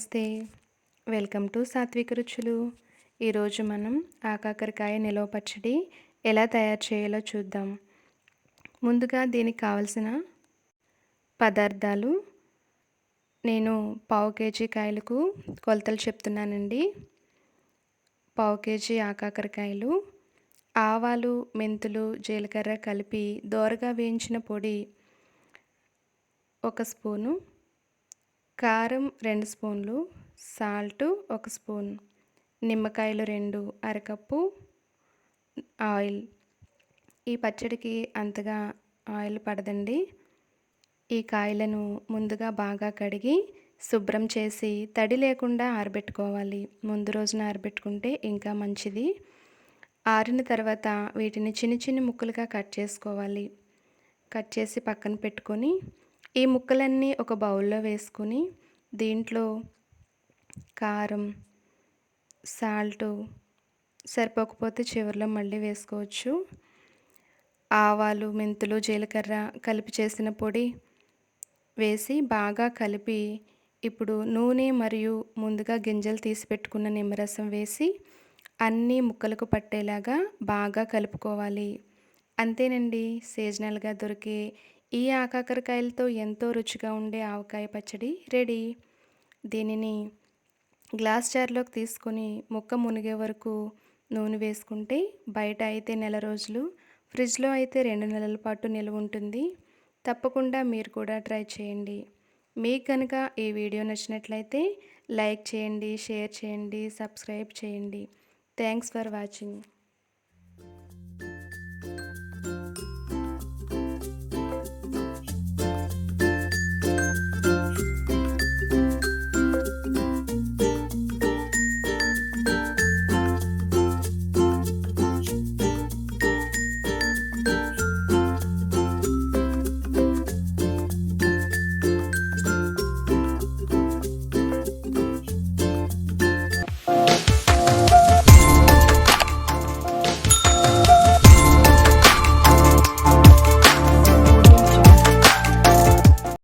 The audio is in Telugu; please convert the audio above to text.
నమస్తే. వెల్కమ్ టు సాత్విక రుచులు. ఈరోజు మనం ఆకాకరకాయ నిలవ పచ్చడి ఎలా తయారు చేయాలో చూద్దాం. ముందుగా దీనికి కావలసిన పదార్థాలు నేను పావు కేజీ కాయలకు కొలతలు చెప్తున్నానండి. పావు కేజీ ఆకాకరకాయలు, ఆవాలు, మెంతులు, జీలకర్ర కలిపి దోరగా వేయించిన పొడి 1 స్పూను, కారం 2 స్పూన్లు, సాల్టు 1 స్పూన్, నిమ్మకాయలు 2, అరకప్పు ఆయిల్. ఈ పచ్చడికి అంతగా ఆయిల్ పడదండి. ఈ కాయలను ముందుగా బాగా కడిగి శుభ్రం చేసి తడి లేకుండా ఆరబెట్టుకోవాలి. ముందు రోజున ఆరబెట్టుకుంటే ఇంకా మంచిది. ఆరిన తర్వాత వీటిని చిన్న చిన్న ముక్కలుగా కట్ చేసుకోవాలి. కట్ చేసి పక్కన పెట్టుకొని ఈ ముక్కలన్నీ ఒక బౌల్లో వేసుకొని దీంట్లో కారం, సాల్టు సరిపోకపోతే చివరిలో మళ్ళీ వేసుకోవచ్చు. ఆవాలు, మెంతులు, జీలకర్ర కలిపి చేసిన పొడి వేసి బాగా కలిపి ఇప్పుడు నూనె మరియు ముందుగా గింజలు తీసి పెట్టుకున్న నిమ్మరసం వేసి అన్నీ ముక్కలకు పట్టేలాగా బాగా కలుపుకోవాలి. అంతేనండి, సీజనల్గా దొరికే ఈ ఆకాకరకాయలతో ఎంతో రుచిగా ఉండే ఆవకాయ పచ్చడి రెడీ. దీనిని గ్లాస్ జార్లోకి తీసుకొని ముక్క మునిగే వరకు నూనె వేసుకుంటే బయట అయితే నెల రోజులు, ఫ్రిడ్జ్లో అయితే 2 నెలల పాటు నిల్వ ఉంటుంది. తప్పకుండా మీరు కూడా ట్రై చేయండి. మీకు కనుక ఈ వీడియో నచ్చినట్లయితే లైక్ చేయండి, షేర్ చేయండి, సబ్స్క్రైబ్ చేయండి. Thanks for watching.